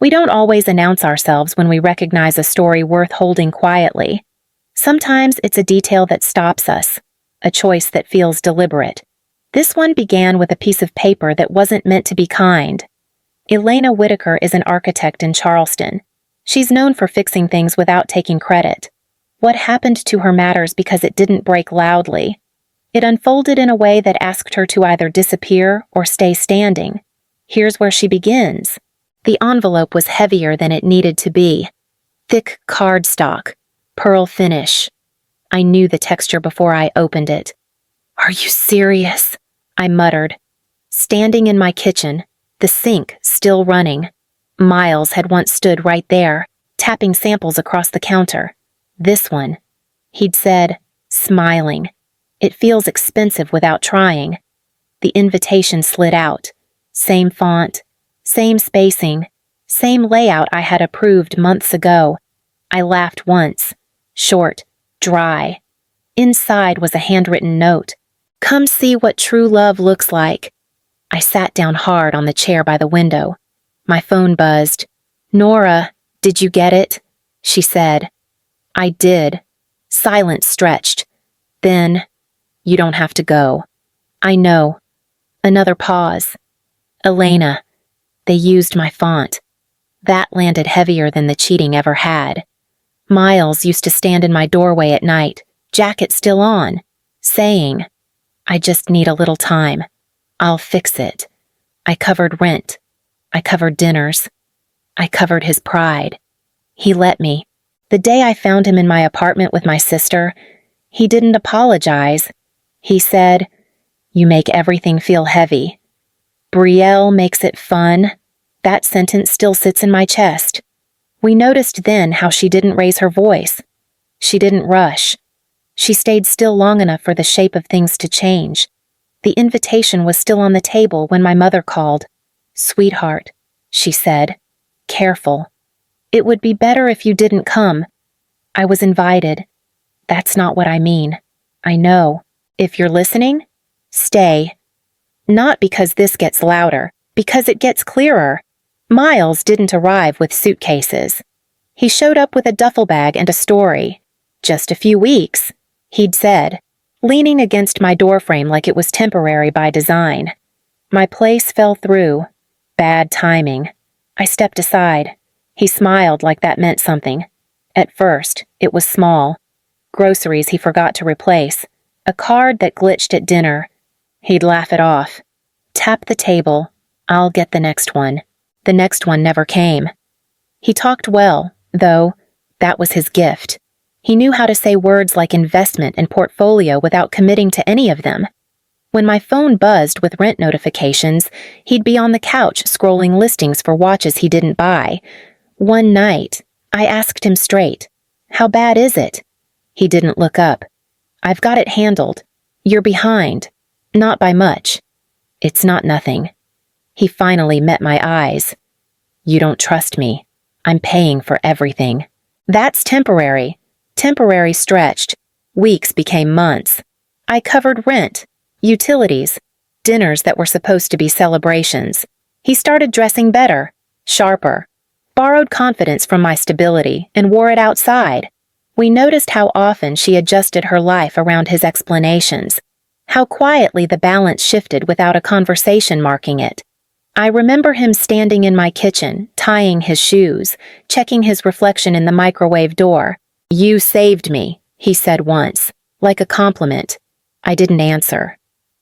We don't always announce ourselves when we recognize a story worth holding quietly. Sometimes it's a detail that stops us, a choice that feels deliberate. This one began with a piece of paper that wasn't meant to be kind. Elena Whitaker is an architect in Charleston. She's known for fixing things without taking credit. What happened to her matters because it didn't break loudly. It unfolded in a way that asked her to either disappear or stay standing. Here's where she begins. The envelope was heavier than it needed to be. Thick cardstock, pearl finish. I knew the texture before I opened it. "Are you serious?" I muttered. Standing in my kitchen, the sink still running. Miles had once stood right there, tapping samples across the counter. "This one," he'd said, smiling. "It feels expensive without trying." The invitation slid out. Same font, same spacing, same layout I had approved months ago. I laughed once. Short, dry. Inside was a handwritten note. "Come see what true love looks like." I sat down hard on the chair by the window. My phone buzzed. "Nora, did you get it?" she said. I did. Silence stretched. Then, "You don't have to go." "I know." Another pause. "Elena." They used my font. That landed heavier than the cheating ever had. Miles used to stand in my doorway at night, jacket still on, saying, "I just need a little time. I'll fix it." I covered rent. I covered dinners. I covered his pride. He let me. The day I found him in my apartment with my sister, he didn't apologize. He said, "You make everything feel heavy." "Brielle makes it fun." That sentence still sits in my chest. We noticed then how she didn't raise her voice. She didn't rush. She stayed still long enough for the shape of things to change. The invitation was still on the table when my mother called. "Sweetheart," she said, "careful. It would be better if you didn't come." I was invited. That's not what I mean. I know. If you're listening, stay. Not because this gets louder, because it gets clearer. Miles didn't arrive with suitcases. He showed up with a duffel bag and a story. "Just a few weeks," he'd said, leaning against my doorframe like it was temporary by design. My place fell through. Bad timing. I stepped aside. He smiled like that meant something. At first, it was small. Groceries he forgot to replace. A card that glitched at dinner. He'd laugh it off. Tap the table. I'll get the next one. The next one never came. He talked well, though. That was his gift. He knew how to say words like investment and portfolio without committing to any of them. When my phone buzzed with rent notifications, he'd be on the couch scrolling listings for watches he didn't buy. One night, I asked him straight, "How bad is it?" He didn't look up. "I've got it handled. You're behind. Not by much." "It's not nothing." He finally met my eyes. "You don't trust me. I'm paying for everything." That's temporary. Temporary stretched. Weeks became months. I covered rent, utilities, dinners that were supposed to be celebrations. He started dressing better, sharper, borrowed confidence from my stability and wore it outside. We noticed how often she adjusted her life around his explanations, how quietly the balance shifted without a conversation marking it. I remember him standing in my kitchen, tying his shoes, checking his reflection in the microwave door. "You saved me," he said once, like a compliment. I didn't answer.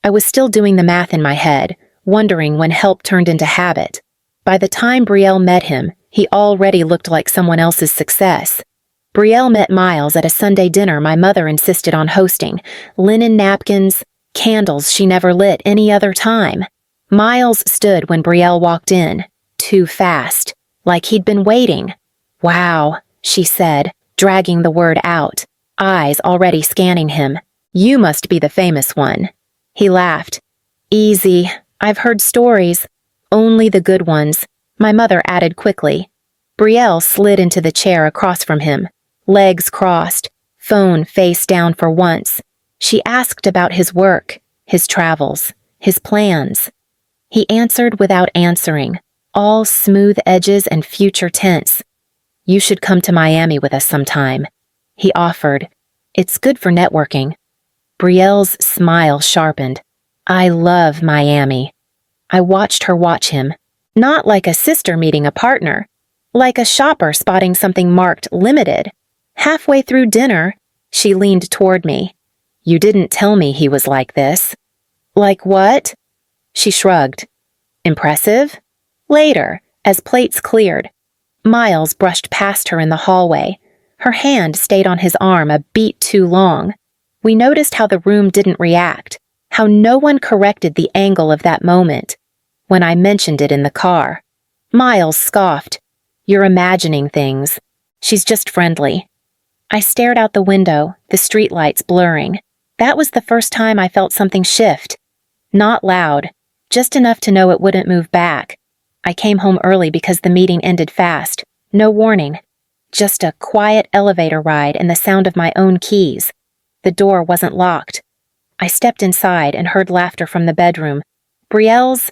I was still doing the math in my head, wondering when help turned into habit. By the time Brielle met him, he already looked like someone else's success. Brielle met Miles at a Sunday dinner my mother insisted on hosting, linen napkins, candles she never lit any other time. Miles stood when Brielle walked in, too fast, like he'd been waiting. "Wow," she said, dragging the word out, eyes already scanning him. "You must be the famous one." He laughed. "Easy. I've heard stories. Only the good ones," my mother added quickly. Brielle slid into the chair across from him, legs crossed, phone face down for once. She asked about his work, his travels, his plans. He answered without answering, all smooth edges and future tense. "You should come to Miami with us sometime," he offered. "It's good for networking." Brielle's smile sharpened. "I love Miami." I watched her watch him, not like a sister meeting a partner, like a shopper spotting something marked limited. Halfway through dinner, she leaned toward me. "You didn't tell me he was like this." "Like what?" She shrugged. "Impressive?" Later, as plates cleared, Miles brushed past her in the hallway. Her hand stayed on his arm a beat too long. We noticed how the room didn't react, how no one corrected the angle of that moment. When I mentioned it in the car, Miles scoffed. "You're imagining things. She's just friendly." I stared out the window, the streetlights blurring. That was the first time I felt something shift. Not loud, just enough to know it wouldn't move back. I came home early because the meeting ended fast. No warning. Just a quiet elevator ride and the sound of my own keys. The door wasn't locked. I stepped inside and heard laughter from the bedroom. Brielle's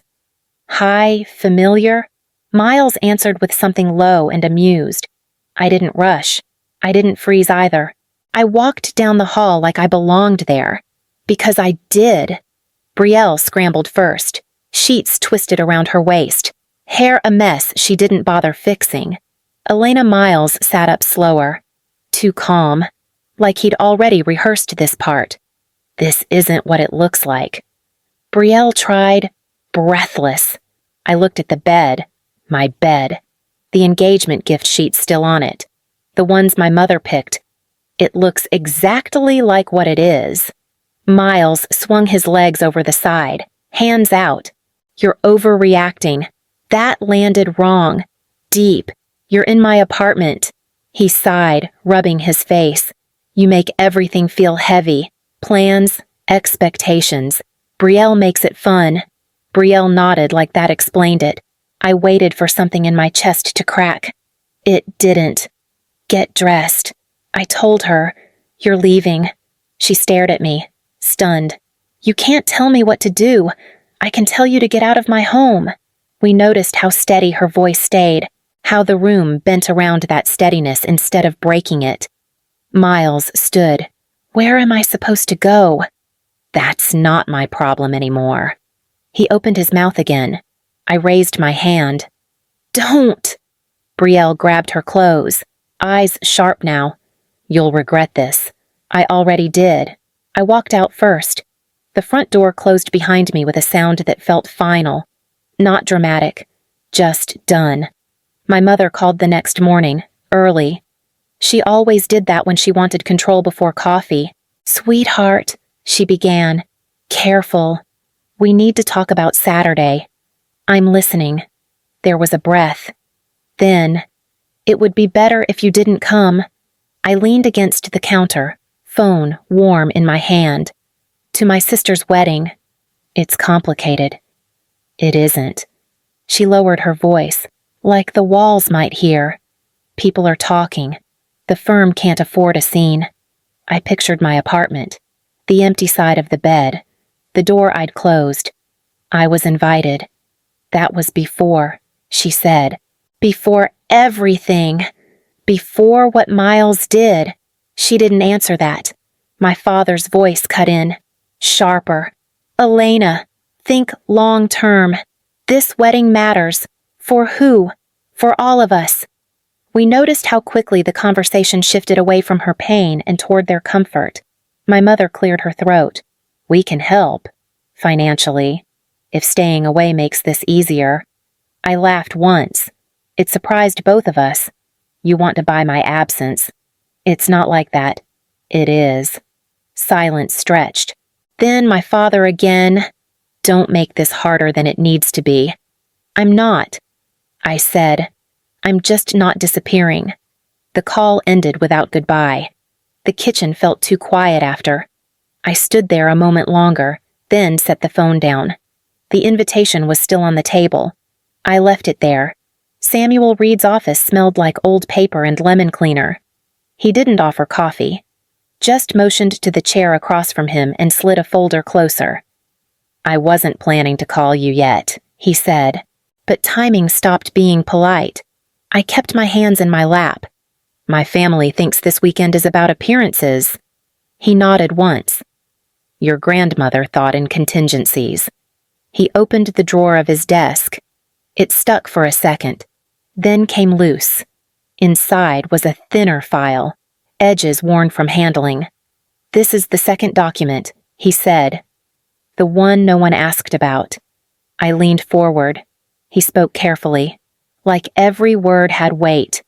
high, familiar. Miles answered with something low and amused. I didn't rush. I didn't freeze either. I walked down the hall like I belonged there. Because I did. Brielle scrambled first. Sheets twisted around her waist. Hair a mess she didn't bother fixing. Elena Miles sat up slower. Too calm. Like he'd already rehearsed this part. This isn't what it looks like. Brielle tried, breathless. I looked at the bed. My bed. The engagement gift sheet still on it. The ones my mother picked. It looks exactly like what it is. Miles swung his legs over the side, hands out. You're overreacting. That landed wrong. Deep. You're in my apartment. He sighed, rubbing his face. You make everything feel heavy. Plans, expectations. Brielle makes it fun. Brielle nodded like that explained it. I waited for something in my chest to crack. It didn't. Get dressed. I told her. You're leaving. She stared at me, stunned. You can't tell me what to do. I can tell you to get out of my home. We noticed how steady her voice stayed, how the room bent around that steadiness instead of breaking it. Miles stood. Where am I supposed to go? That's not my problem anymore. He opened his mouth again. I raised my hand. Don't! Brielle grabbed her clothes, eyes sharp now. You'll regret this. I already did. I walked out first. The front door closed behind me with a sound that felt final. Not dramatic. Just done. My mother called the next morning, early. She always did that when she wanted control before coffee. Sweetheart, she began. Careful. We need to talk about Saturday. I'm listening. There was a breath. Then, it would be better if you didn't come. I leaned against the counter, phone warm in my hand. To my sister's wedding. It's complicated. It isn't. She lowered her voice, like the walls might hear. People are talking. The firm can't afford a scene. I pictured my apartment, the empty side of the bed, the door I'd closed. I was invited. That was before, she said. Before everything. Before what Miles did. She didn't answer that. My father's voice cut in, sharper. Elena, think long term. This wedding matters. For who? For all of us. We noticed how quickly the conversation shifted away from her pain and toward their comfort. My mother cleared her throat. We can help. Financially. If staying away makes this easier. I laughed once. It surprised both of us. You want to buy my absence. It's not like that. It is. Silence stretched. Then my father again. Don't make this harder than it needs to be. I'm not. I said. I'm just not disappearing. The call ended without goodbye. The kitchen felt too quiet after. I stood there a moment longer, then set the phone down. The invitation was still on the table. I left it there. Samuel Reed's office smelled like old paper and lemon cleaner. He didn't offer coffee, just motioned to the chair across from him and slid a folder closer. I wasn't planning to call you yet, he said. but timing stopped being polite. I kept my hands in my lap. My family thinks this weekend is about appearances. He nodded once. Your grandmother thought in contingencies. He opened the drawer of his desk. It stuck for a second, then came loose. Inside was a thinner file, edges worn from handling. This is the second document, he said. The one no one asked about. I leaned forward. He spoke carefully. Like every word had weight.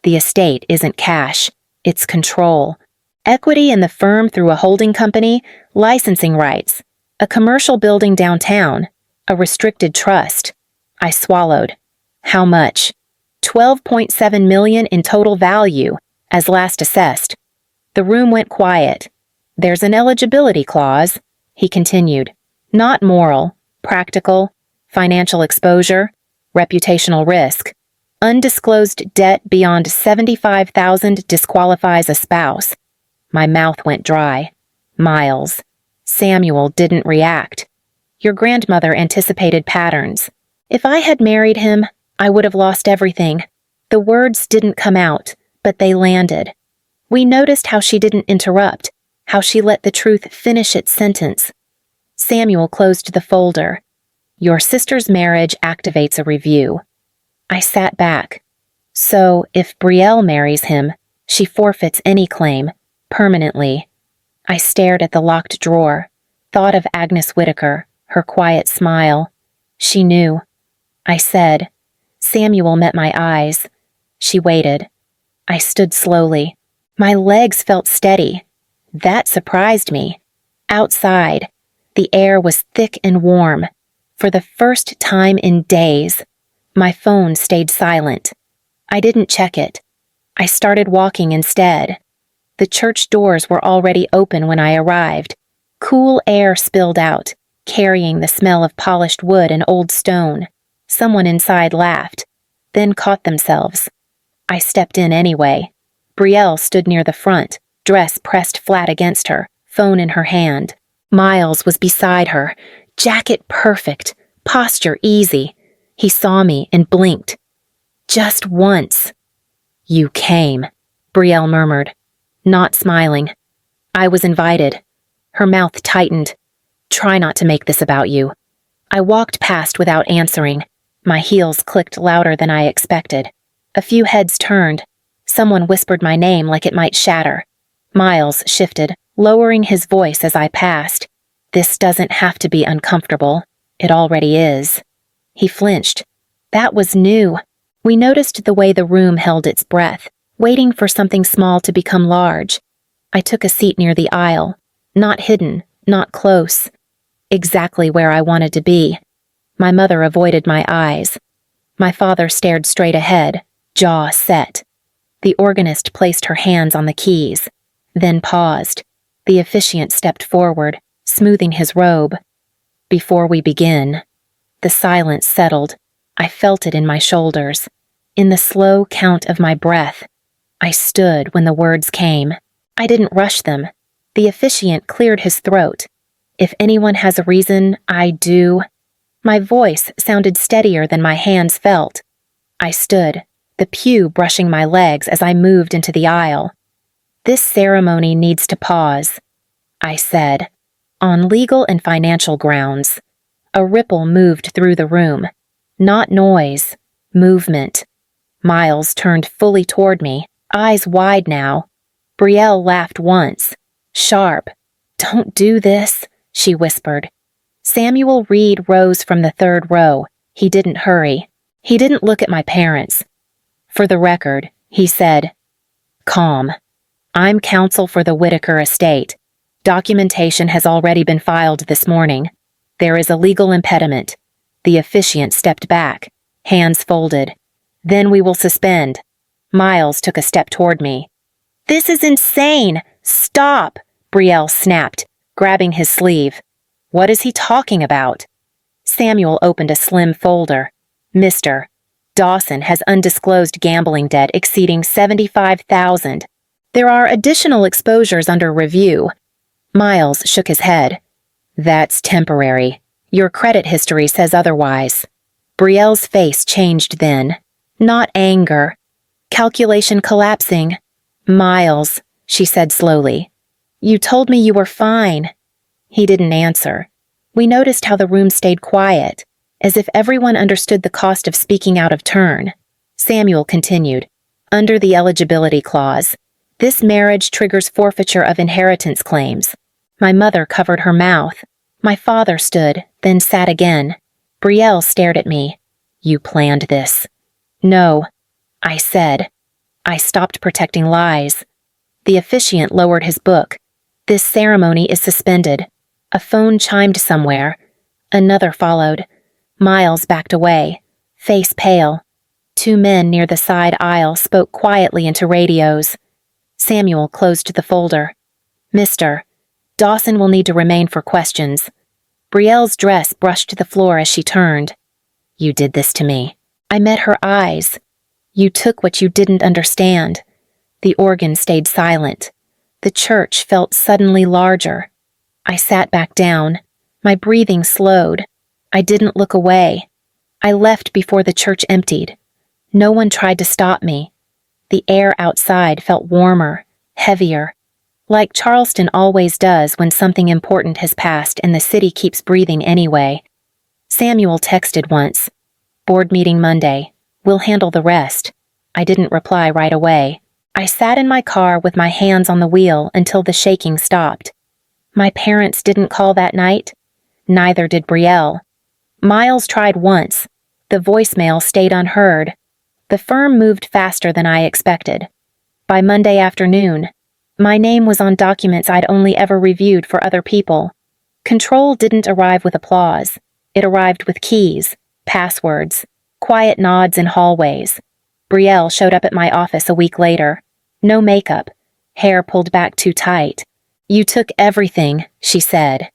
The estate isn't cash, it's control. Equity in the firm through a holding company, licensing rights, a commercial building downtown, a restricted trust. I swallowed. How much? $12.7 million in total value, as last assessed. The room went quiet. There's an eligibility clause, he continued. Not moral, practical, financial exposure, reputational risk. Undisclosed debt beyond $75,000 disqualifies a spouse. My mouth went dry. Miles. Samuel didn't react. Your grandmother anticipated patterns. If I had married him, I would have lost everything. The words didn't come out, but they landed. We noticed how she didn't interrupt, how she let the truth finish its sentence. Samuel closed the folder. Your sister's marriage activates a review. I sat back. So, if Brielle marries him, she forfeits any claim, permanently. I stared at the locked drawer, thought of Agnes Whitaker, her quiet smile. She knew. I said. Samuel met my eyes. She waited. I stood slowly. My legs felt steady. That surprised me. Outside, the air was thick and warm. For the first time in days, my phone stayed silent. I didn't check it. I started walking instead. The church doors were already open when I arrived. Cool air spilled out, carrying the smell of polished wood and old stone. Someone inside laughed, then caught themselves. I stepped in anyway. Brielle stood near the front, dress pressed flat against her, phone in her hand. Miles was beside her, jacket perfect, posture easy. He saw me and blinked. Just once. You came, Brielle murmured, not smiling. I was invited. Her mouth tightened. Try not to make this about you. I walked past without answering. My heels clicked louder than I expected. A few heads turned. Someone whispered my name like it might shatter. Miles shifted, lowering his voice as I passed. This doesn't have to be uncomfortable. It already is. He flinched. That was new. We noticed the way the room held its breath, waiting for something small to become large. I took a seat near the aisle. Not hidden, not close. Exactly where I wanted to be. My mother avoided my eyes. My father stared straight ahead, jaw set. The organist placed her hands on the keys, then paused. The officiant stepped forward, smoothing his robe. Before we begin, the silence settled. I felt it in my shoulders, in the slow count of my breath. I stood when the words came. I didn't rush them. The officiant cleared his throat. If anyone has a reason, I do. My voice sounded steadier than my hands felt. I stood, the pew brushing my legs as I moved into the aisle. This ceremony needs to pause, I said, on legal and financial grounds. A ripple moved through the room. Not noise, movement. Miles turned fully toward me, eyes wide now. Brielle laughed once. Sharp. Don't do this, she whispered. Samuel Reed rose from the third row. He didn't hurry. He didn't look at my parents. For the record, he said, calm. I'm counsel for the Whitaker estate. Documentation has already been filed this morning. There is a legal impediment. The officiant stepped back, hands folded. Then we will suspend. Miles took a step toward me. This is insane! Stop! Brielle snapped, grabbing his sleeve. What is he talking about? Samuel opened a slim folder. Mr. Dawson has undisclosed gambling debt exceeding $75,000. There are additional exposures under review. Miles shook his head. That's temporary. Your credit history says otherwise. Brielle's face changed then. Not anger. Calculation collapsing. Miles, she said slowly. You told me you were fine. He didn't answer. We noticed how the room stayed quiet, as if everyone understood the cost of speaking out of turn. Samuel continued. Under the eligibility clause, this marriage triggers forfeiture of inheritance claims. My mother covered her mouth. My father stood, then sat again. Brielle stared at me. You planned this. No, I said. I stopped protecting lies. The officiant lowered his book. This ceremony is suspended. A phone chimed somewhere. Another followed. Miles backed away, face pale. 2 men near the side aisle spoke quietly into radios. Samuel closed the folder. Mr. Dawson will need to remain for questions. Brielle's dress brushed the floor as she turned. You did this to me. I met her eyes. You took what you didn't understand. The organ stayed silent. The church felt suddenly larger. I sat back down. My breathing slowed. I didn't look away. I left before the church emptied. No one tried to stop me. The air outside felt warmer, heavier, like Charleston always does when something important has passed and the city keeps breathing anyway. Samuel texted once. Board meeting Monday. We'll handle the rest. I didn't reply right away. I sat in my car with my hands on the wheel until the shaking stopped. My parents didn't call that night. Neither did Brielle. Miles tried once. The voicemail stayed unheard. The firm moved faster than I expected. By Monday afternoon, my name was on documents I'd only ever reviewed for other people. Control didn't arrive with applause. It arrived with keys, passwords, quiet nods in hallways. Brielle showed up at my office a week later. No makeup, hair pulled back too tight. You took everything, she said.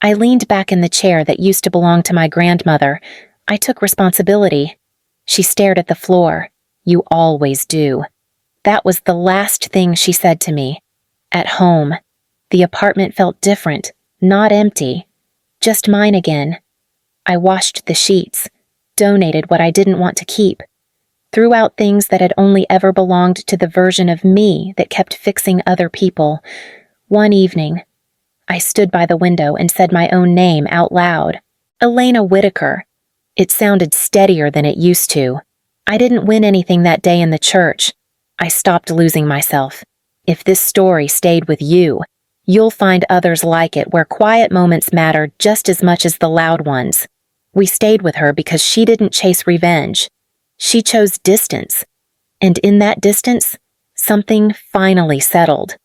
I leaned back in the chair that used to belong to my grandmother. I took responsibility. She stared at the floor. You always do. That was the last thing she said to me. At home, the apartment felt different, not empty. Just mine again. I washed the sheets, donated what I didn't want to keep, threw out things that had only ever belonged to the version of me that kept fixing other people. One evening, I stood by the window and said my own name out loud. Elena Whitaker. It sounded steadier than it used to. I didn't win anything that day in the church. I stopped losing myself. If this story stayed with you, you'll find others like it where quiet moments matter just as much as the loud ones. We stayed with her because she didn't chase revenge. She chose distance. And in that distance, something finally settled.